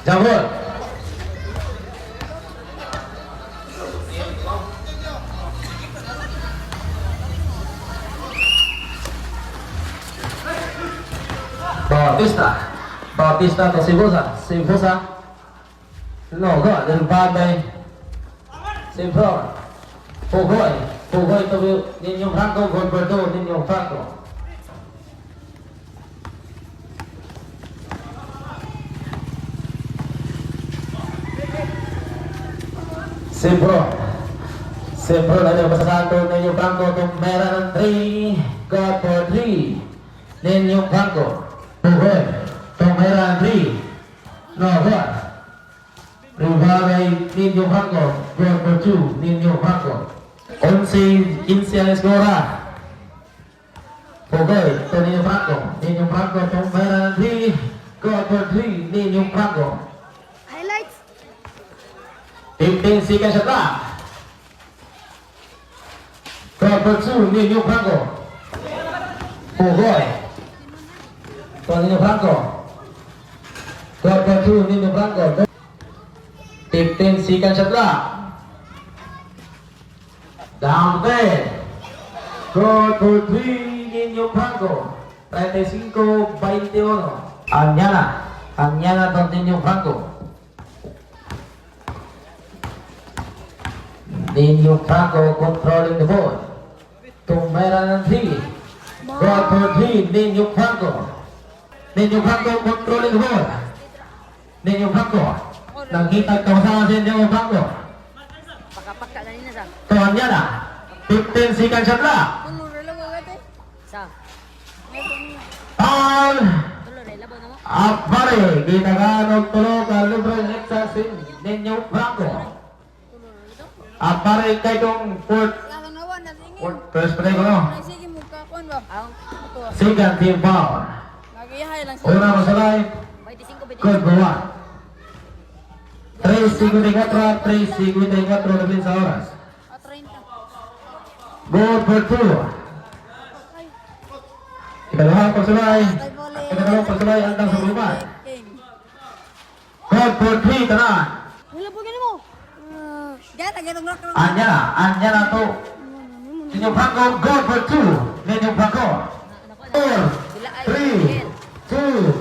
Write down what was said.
Jabut. Bautista atau Sifusa. No, go del padre. Sifusa. Pugoi itu Ninyo Franco, Gilberto Ninyo Franco. Sempro dari pasal satu Ninyo Franco untuk merah dan 3 God for 3 Ninyo Franco Pugoi untuk merah 3 no God Rivalai Ninyo Franco God for 2 Ninyo Franco 11 Insiales Gora Pugoi untuk Ninyo Franco untuk merah 3 God for 3 Ninyo Franco Highlights 15 seconds shot God for 2 Ninyo Franco Pugoi untuk Ninyo Franco God for 2 Ninyo Franco 15 seconds shot down there God for 3 Ninyo Franco 35-21 Anyana untuk Ninyo Franco Ninyo Franco controlling the ball to merah 3 God for 3 Ninyo Franco controlling the ball Ninyo Franco nakita kawasan si Ninyo Franco Paka-paka kanina sa. to Anyana 15 seconds shot Tulo rela mo gate. Sa. foul Tulo rela mo namo. Apare ginaganong tulo ka libre sa sin Ninyo Franco Tulo rela to. Apare kay tong fourth Kakanawan na singin. first play ko no Sige mo ka kon ba? Aw. Ito. second team foul Nagiyahay lang sa. una masalay 25 good for 1 3:54 labing sa oras 30. good for 2 ikalawang pagsulay hanggang sa bulupan good for 3 tanan Wala po ganun mo. Gata ganun rock. Anyana to Ninyo Franco good for 2 Ninyo Franco 4 3 2